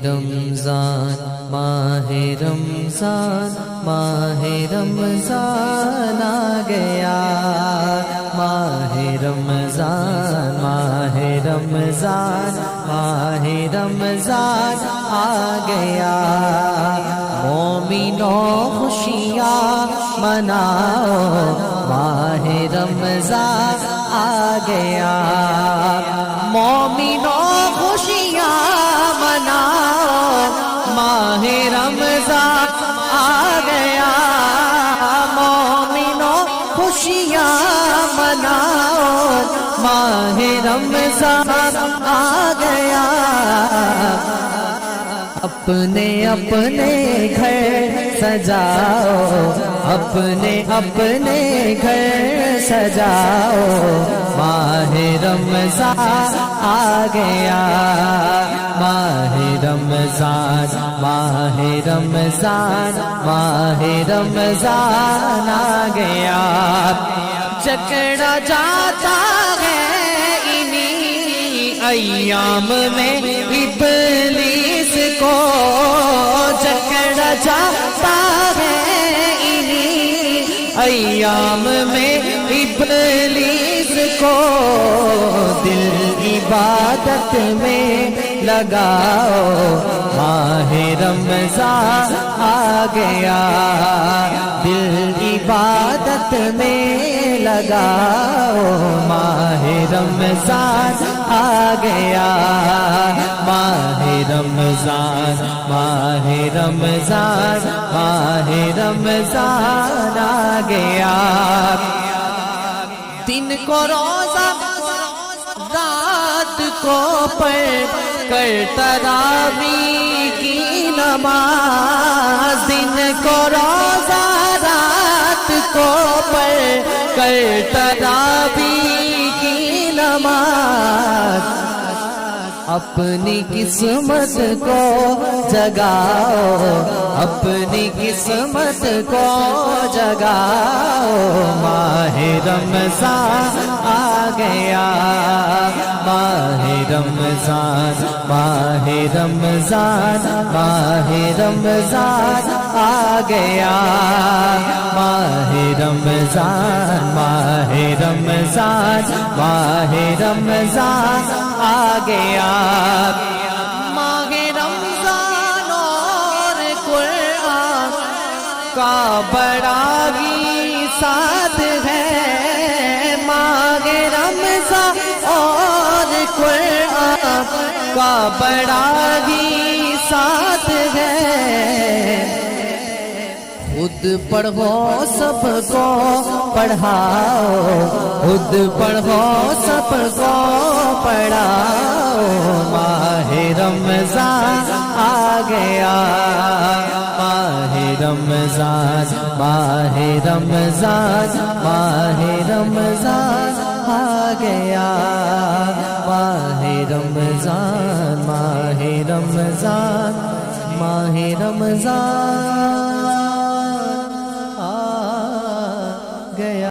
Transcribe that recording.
رمضان ماہ رمضان ماہ رمضان آ گیا، ماہ رمضان ماہ رمضان ماہ رمضان آ گیا۔ مومنوں خوشیاں مناؤ، ماہ رمضان آ گیا۔ مومنوں خوشیاں مناؤ، ماہ رمضان آ گیا۔ مومنوں خوشیاں مناؤ، ماہ رمضان آ گیا۔ اپنے اپنے گھر سجاؤ، اپنے اپنے گھر سجاؤ، ماہ رمضان آ گیا۔ ماہ رمضان ماہ رمضان ماہ رمضان آ گیا۔ جکڑا جاتا ہے انہی ایام میں ابلیس کو، جکڑا جاتا ہے انہی ایام میں ابلیس کو۔ دل عبادت میں لگاؤ، ماہ رمضان آ گیا۔ دل عبادت میں لگاؤ، ماہ رمضان آ گیا۔ ماہ رمضان ماہ رمضان ماہ رمضان آ گیا۔ دن کو روزہ رات کو پڑھ کر تراویح کی نماز، دن کو روزہ رات کو پڑھ کر تراویح کی نماز۔ اپنی قسمت کو جگاؤ، اپنی قسمت کو جگاؤ، ماہ رمضان آ گیا۔ ماہ رمضان ماہ رمضان ماہ رمضان آ گیا۔ ماہ رمضان ماہ رمضان ماہ رمضان آ گیا۔ ماہ رمضان اور قرآن کا بڑا ہی ساتھ ہے، ماہ رمضان اور قرآن کا بڑا ہی ساتھ ہے۔ خود پڑھو سب کو پڑھاؤ، خود پڑھو سب کو پڑھاؤ، ماہ رمضان آ گیا۔ ماہ رمضان ماہ رمضان ماہ رمضان آ گیا۔ ماہ رمضان ماہ رمضان ماہ رمضان